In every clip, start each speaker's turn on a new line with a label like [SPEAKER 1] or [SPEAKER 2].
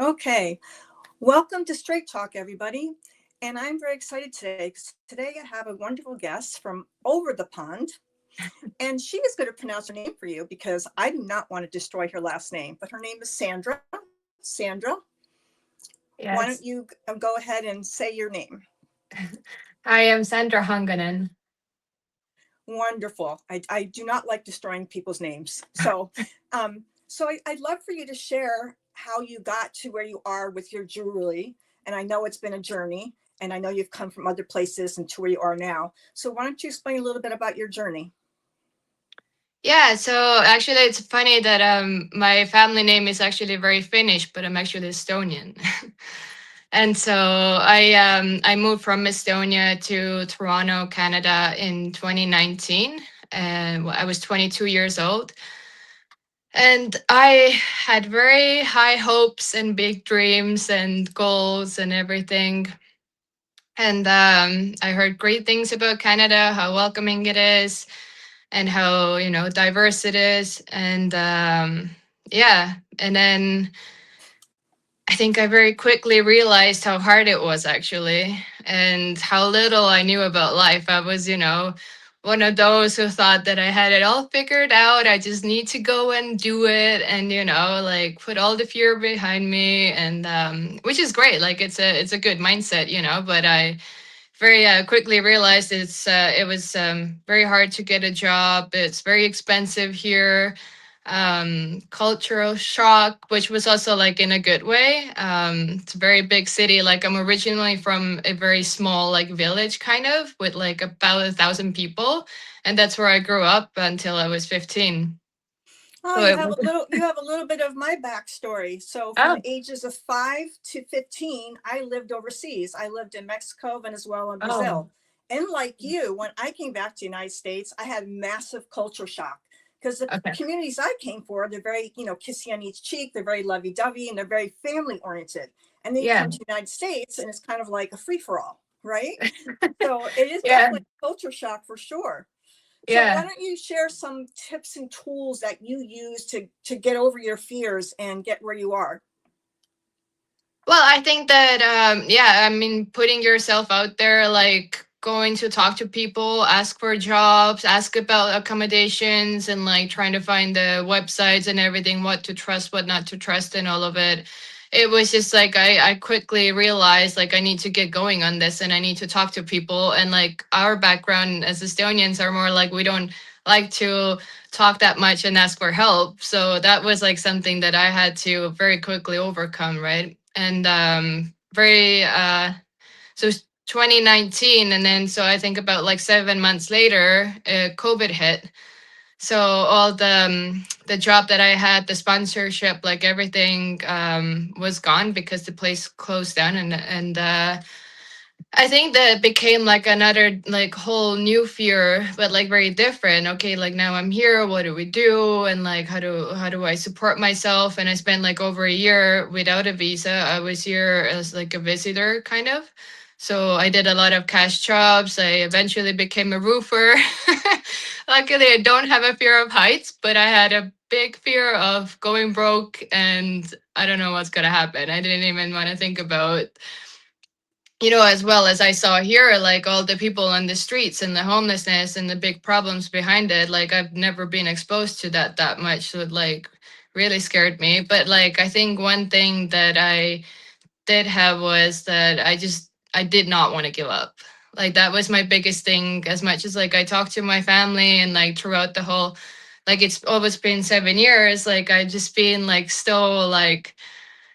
[SPEAKER 1] Okay, welcome to Straight Talk, everybody. And I'm very excited today because today I have a wonderful guest from over the pond. And she is going to pronounce her name for you because I do not want to destroy her last name. But her name is Sandra. Sandra, why don't
[SPEAKER 2] Yes.
[SPEAKER 1] you go ahead and say your name?
[SPEAKER 2] I am Sandra Honogen.
[SPEAKER 1] Wonderful. I do not like destroying people's names. I'd love for you to share how you got to where you are with your jewelry. And I know it's been a journey, and I know you've come from other places and to where you are now. So why don't you explain a little bit about your journey?
[SPEAKER 2] Yeah, so actually it's funny that my family name is actually very Finnish, but I'm actually Estonian. And so I moved from Estonia to Toronto, Canada in 2019, and I was 22 years old. And I had very high hopes and big dreams and goals and everything. And I heard great things about Canada, how welcoming it is, and how diverse it is. And yeah, and then I think I very quickly realized how hard it was actually, and how little I knew about life. I was one of those who thought that I had it all figured out. I just need to go and do it, and like put all the fear behind me. And which is great, like it's a good mindset, but I very quickly realized it was very hard to get a job. It's very expensive here. Cultural shock, which was also like in a good way. It's a very big city. Like I'm originally from a very small like village, kind of with like about 1,000 people, and that's where I grew up until I was 15.
[SPEAKER 1] Oh,
[SPEAKER 2] So
[SPEAKER 1] you
[SPEAKER 2] it
[SPEAKER 1] have
[SPEAKER 2] was.
[SPEAKER 1] a little bit of my backstory. So from
[SPEAKER 2] Oh.
[SPEAKER 1] the ages of 5 to 15, I lived overseas. I lived in Mexico, Venezuela, and
[SPEAKER 2] Oh.
[SPEAKER 1] Brazil. And like you, when I came back to the United States, I had massive culture shock because the
[SPEAKER 2] Okay.
[SPEAKER 1] communities I came for, they're very, kissy on each cheek, they're very lovey-dovey, and they're very family oriented. And then you
[SPEAKER 2] Yeah.
[SPEAKER 1] come to the United States and it's kind of like a free-for-all, right? So it is
[SPEAKER 2] Yeah.
[SPEAKER 1] definitely a culture shock for sure. So why
[SPEAKER 2] Yeah.
[SPEAKER 1] don't you share some tips and tools that you use to get over your fears and get where you are?
[SPEAKER 2] Well, I think that yeah, I mean putting yourself out there, like going to talk to people, ask for jobs, ask about accommodations, and like trying to find the websites and everything, what to trust, what not to trust, and all of it. It was just like I quickly realized like I need to get going on this and I need to talk to people. And like our background as Estonians are more like we don't like to talk that much and ask for help. So that was like something that I had to very quickly overcome, right? And very so it's 2019, and then so I think about like 7 months later, COVID hit. So all the job that I had, the sponsorship, like everything was gone because the place closed down. And I think that became like another like whole new fear, but like very different. Okay, like now I'm here. What do we do? And like how do I support myself? And I spent like over a year without a visa. I was here as like a visitor, kind of. So I did a lot of cash jobs. I eventually became a roofer. Luckily, I don't have a fear of heights, but I had a big fear of going broke, and I don't know what's gonna happen. I didn't even want to think about, as well as I saw here, like all the people on the streets and the homelessness and the big problems behind it. Like I've never been exposed to that much. So it like really scared me. But like I think one thing that I did have was that I did not want to give up. Like that was my biggest thing. As much as like I talked to my family and like throughout the whole, like it's always been 7 years, like I just been like so like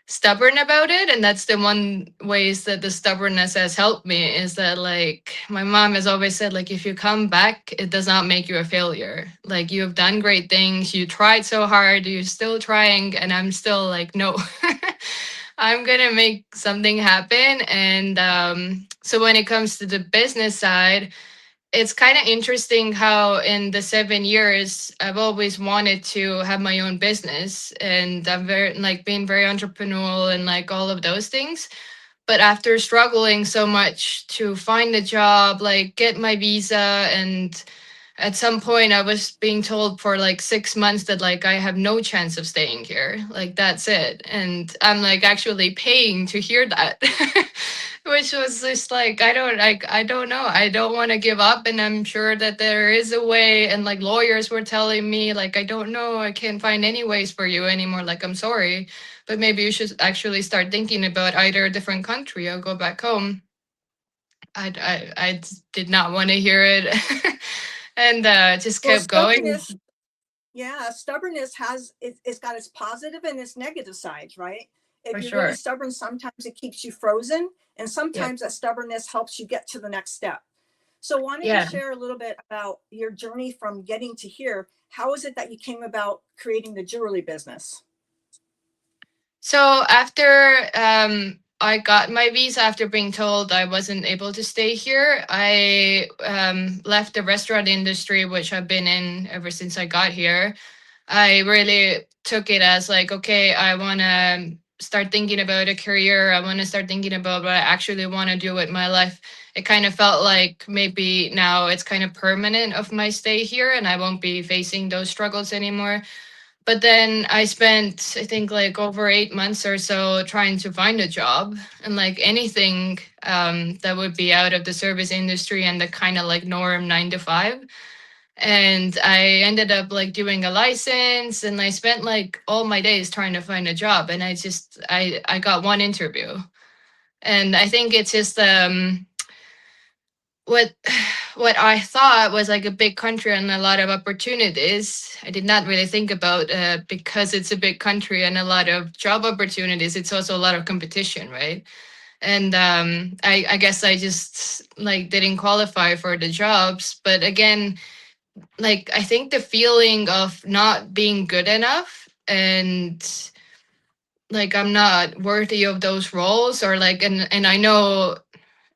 [SPEAKER 2] stubborn about it. And that's the one ways that the stubbornness has helped me, is that like my mom has always said, like if you come back, it does not make you a failure. Like you have done great things, you tried so hard, you're still trying. And I'm still like, no. I'm gonna make something happen. And so when it comes to the business side, it's kind of interesting how in the 7 years I've always wanted to have my own business, and I've very like been very entrepreneurial and like all of those things. But after struggling so much to find a job, like get my visa and at some point I was being told for like 6 months that like I have no chance of staying here. Like that's it. And I'm like actually paying to hear that. Which was just like I don't know. I don't want to give up, and I'm sure that there is a way, and like lawyers were telling me like I don't know, I can't find any ways for you anymore. Like I'm sorry, but maybe you should actually start thinking about either a different country or go back home. I did not want to hear it. And just
[SPEAKER 1] Well,
[SPEAKER 2] kept going.
[SPEAKER 1] stubbornness, yeah, stubbornness it's got its positive and its negative sides, right? If
[SPEAKER 2] For
[SPEAKER 1] you're really
[SPEAKER 2] sure.
[SPEAKER 1] stubborn, sometimes it keeps you frozen, and
[SPEAKER 2] Yeah.
[SPEAKER 1] sometimes that stubbornness helps you get to the next step. So why don't you
[SPEAKER 2] Yeah.
[SPEAKER 1] share a little bit about your journey from getting to here? How is it that you came about creating the jewelry business?
[SPEAKER 2] So after I got my visa, after being told I wasn't able to stay here, I left the restaurant industry, which I've been in ever since I got here. I really took it as like, okay, I want to start thinking about a career. I want to start thinking about what I actually want to do with my life. It kind of felt like maybe now it's kind of permanent of my stay here and I won't be facing those struggles anymore. But then I spent, I think, like over 8 months or so trying to find a job, and like anything that would be out of the service industry and the kind of like norm 9 to 5. And I ended up like doing a license, and I spent like all my days trying to find a job, and I got one interview. And I think it's just what what I thought was like a big country and a lot of opportunities. I did not really think about, because it's a big country and a lot of job opportunities. It's also a lot of competition, right? And I guess I just like didn't qualify for the jobs. But again, like I think the feeling of not being good enough and like I'm not worthy of those roles, or like, and I know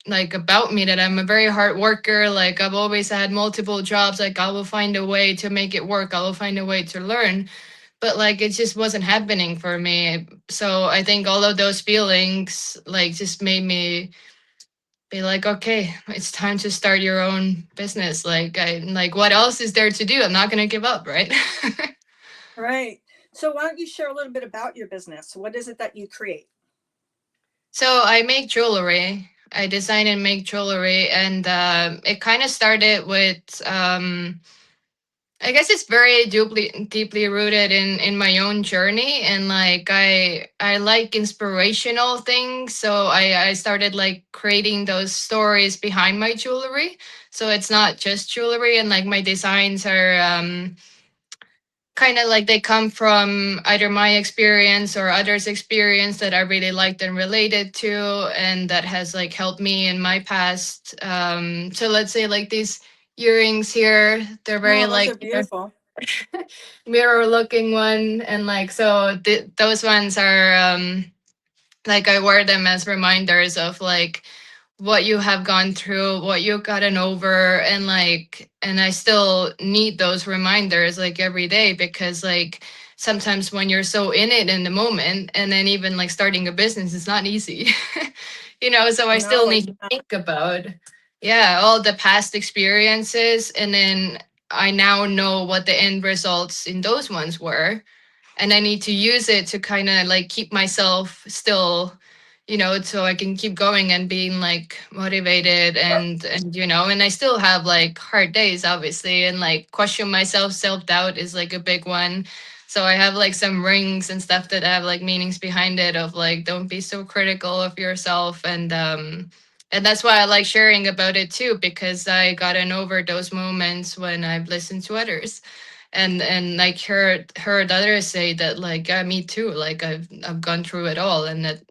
[SPEAKER 2] like about me that I'm a very hard worker. Like I've always had multiple jobs. Like I will find a way to make it work. I will find a way to learn. But like it just wasn't happening for me. So I think all of those feelings like just made me be like, okay, it's time to start your own business. Like I like what else is there to do? I'm not gonna give up, right?
[SPEAKER 1] Right. So why don't you share a little bit about your business? What is it that you create?
[SPEAKER 2] So I make jewelry. I design and make jewelry, and it kind of started with I guess it's very deeply rooted in my own journey, and like I like inspirational things, so I started like creating those stories behind my jewelry. So it's not just jewelry, and like my designs are kind of like they come from either my experience or others' experience that I really liked and related to, and that has like helped me in my past. So let's say like these earrings here, they're very
[SPEAKER 1] Oh, those
[SPEAKER 2] like
[SPEAKER 1] are beautiful.
[SPEAKER 2] mirror looking one, and like so those ones are like I wear them as reminders of like what you have gone through, what you've gotten over, and like, and I still need those reminders like every day, because like sometimes when you're so in it in the moment, and then even like starting a business is not easy. So I still
[SPEAKER 1] No,
[SPEAKER 2] need
[SPEAKER 1] it's
[SPEAKER 2] to
[SPEAKER 1] not.
[SPEAKER 2] think about, yeah, all the past experiences, and then I now know what the end results in those ones were, and I need to use it to kind of like keep myself still, so I can keep going and being like motivated, and I still have like hard days obviously, and like question myself, self-doubt is like a big one. So I have like some rings and stuff that have like meanings behind it of like don't be so critical of yourself, and that's why I like sharing about it too, because I gotten over those moments when I've listened to others, and like heard others say that like, yeah, me too, like I've gone through it all, and that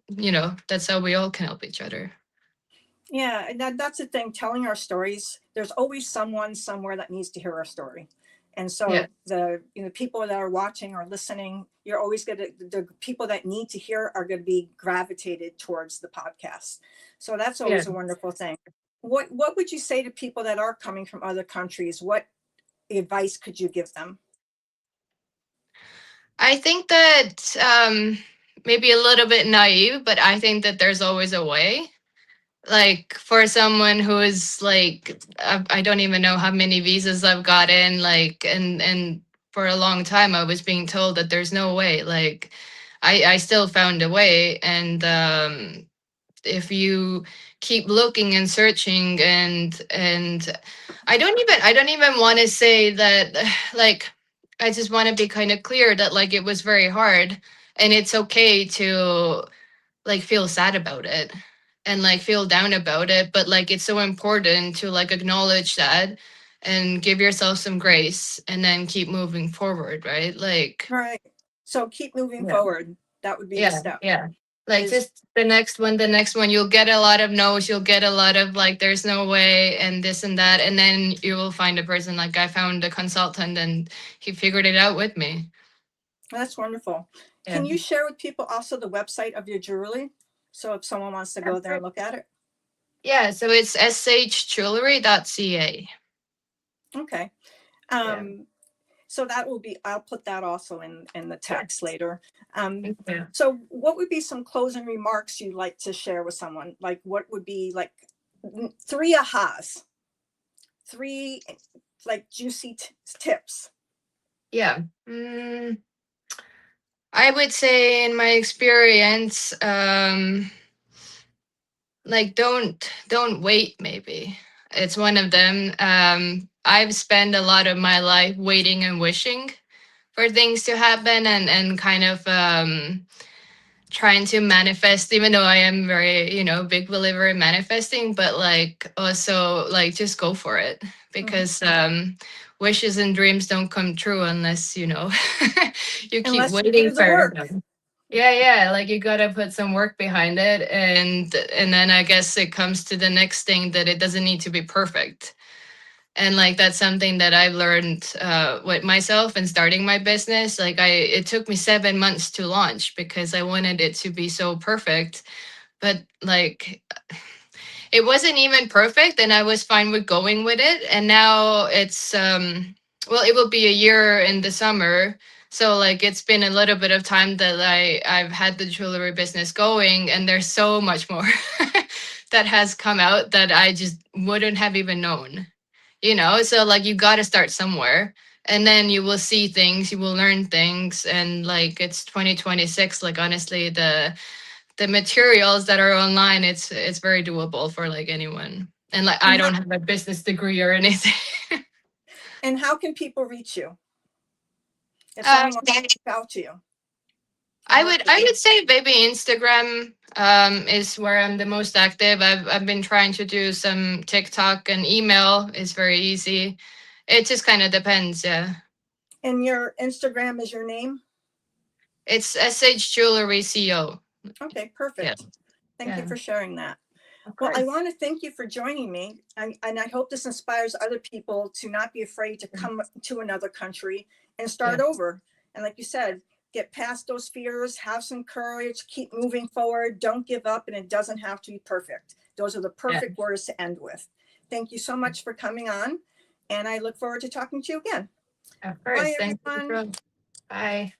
[SPEAKER 2] that's how we all can help each other.
[SPEAKER 1] Yeah, and that's the thing. Telling our stories, there's always someone somewhere that needs to hear our story, and
[SPEAKER 2] Yeah.
[SPEAKER 1] so the people that are watching or listening, you're always going to the people that need to hear are going to be gravitated towards the podcast. So that's
[SPEAKER 2] Yeah.
[SPEAKER 1] always a wonderful thing. What would you say to people that are coming from other countries? What advice could you give them?
[SPEAKER 2] I think that maybe a little bit naive, but I think that there's always a way. like for someone who is like I don't even know how many visas I've gotten, like, and for a long time I was being told that there's no way. Like I still found a way, and if you keep looking and searching, and I don't even want to say that like I just want to be kind of clear that like it was very hard, and it's okay to like feel sad about it and like feel down about it, but like it's so important to like acknowledge that and give yourself some grace and then keep moving forward, right? Like
[SPEAKER 1] Right. So keep moving
[SPEAKER 2] yeah,
[SPEAKER 1] forward. That would be the
[SPEAKER 2] yeah,
[SPEAKER 1] step.
[SPEAKER 2] yeah. Like
[SPEAKER 1] Is
[SPEAKER 2] just the next one, you'll get a lot of no's, you'll get a lot of like there's no way and this and that, and then you will find a person. Like I found a consultant and he figured it out with me.
[SPEAKER 1] That's wonderful.
[SPEAKER 2] Yeah.
[SPEAKER 1] Can you share with people also the website of your jewelry? So if someone wants to go there and look at it.
[SPEAKER 2] Yeah, so it's shjewelry.ca.
[SPEAKER 1] Okay.
[SPEAKER 2] Yeah.
[SPEAKER 1] So that will be, I'll put that also in the text later.
[SPEAKER 2] Yeah.
[SPEAKER 1] So what would be some closing remarks you'd like to share with someone? Like what would be like 3 ahas, 3 like juicy tips?
[SPEAKER 2] Yeah. I would say in my experience, like don't wait, maybe. It's one of them. I've spent a lot of my life waiting and wishing for things to happen, and kind of trying to manifest, even though I am very, big believer in manifesting, but like also like just go for it,
[SPEAKER 1] Mhm.
[SPEAKER 2] because wishes and dreams don't come true unless, you keep
[SPEAKER 1] Unless you do
[SPEAKER 2] waiting
[SPEAKER 1] the
[SPEAKER 2] for
[SPEAKER 1] work.
[SPEAKER 2] them. Yeah, yeah, like you gotta put some work behind it, and then I guess it comes to the next thing, that it doesn't need to be perfect. And like that's something that I've learned with myself and starting my business. Like it took me 7 months to launch because I wanted it to be so perfect, but like it wasn't even perfect, and I was fine with going with it. And now it's well, it will be a year in the summer. So like it's been a little bit of time that I've had the jewelry business going, and there's so much more that has come out that I just wouldn't have even known. So like you got to start somewhere, and then you will see things, you will learn things, and like it's 2026. Like honestly, the materials that are online, it's very doable for like anyone. And like I
[SPEAKER 1] And how
[SPEAKER 2] don't have a business degree or anything.
[SPEAKER 1] and how can people reach you if someone wants to reach out to you and
[SPEAKER 2] I
[SPEAKER 1] work
[SPEAKER 2] would
[SPEAKER 1] with
[SPEAKER 2] I
[SPEAKER 1] you?
[SPEAKER 2] would say maybe Instagram is where I'm the most active. I've been trying to do some TikTok, and email is very easy. It just kind of depends, yeah.
[SPEAKER 1] And your Instagram is your name?
[SPEAKER 2] It's SH Jewelry CO.
[SPEAKER 1] Okay,
[SPEAKER 2] Yeah.
[SPEAKER 1] perfect. Thank you
[SPEAKER 2] Yeah.
[SPEAKER 1] for sharing that.
[SPEAKER 2] Of
[SPEAKER 1] Well, I
[SPEAKER 2] course.
[SPEAKER 1] want to thank you for joining me. And I hope this inspires other people to not be afraid to come to another country and
[SPEAKER 2] Yeah.
[SPEAKER 1] start over. And like you said, get past those fears, have some courage, keep moving forward, don't give up, and it doesn't have to be perfect. Those are the
[SPEAKER 2] Yeah.
[SPEAKER 1] perfect words to end with. Thank you so much for coming on, and I look forward to talking to you again.
[SPEAKER 2] Of
[SPEAKER 1] Bye,
[SPEAKER 2] course. Thank you.
[SPEAKER 1] everyone.
[SPEAKER 2] Bye.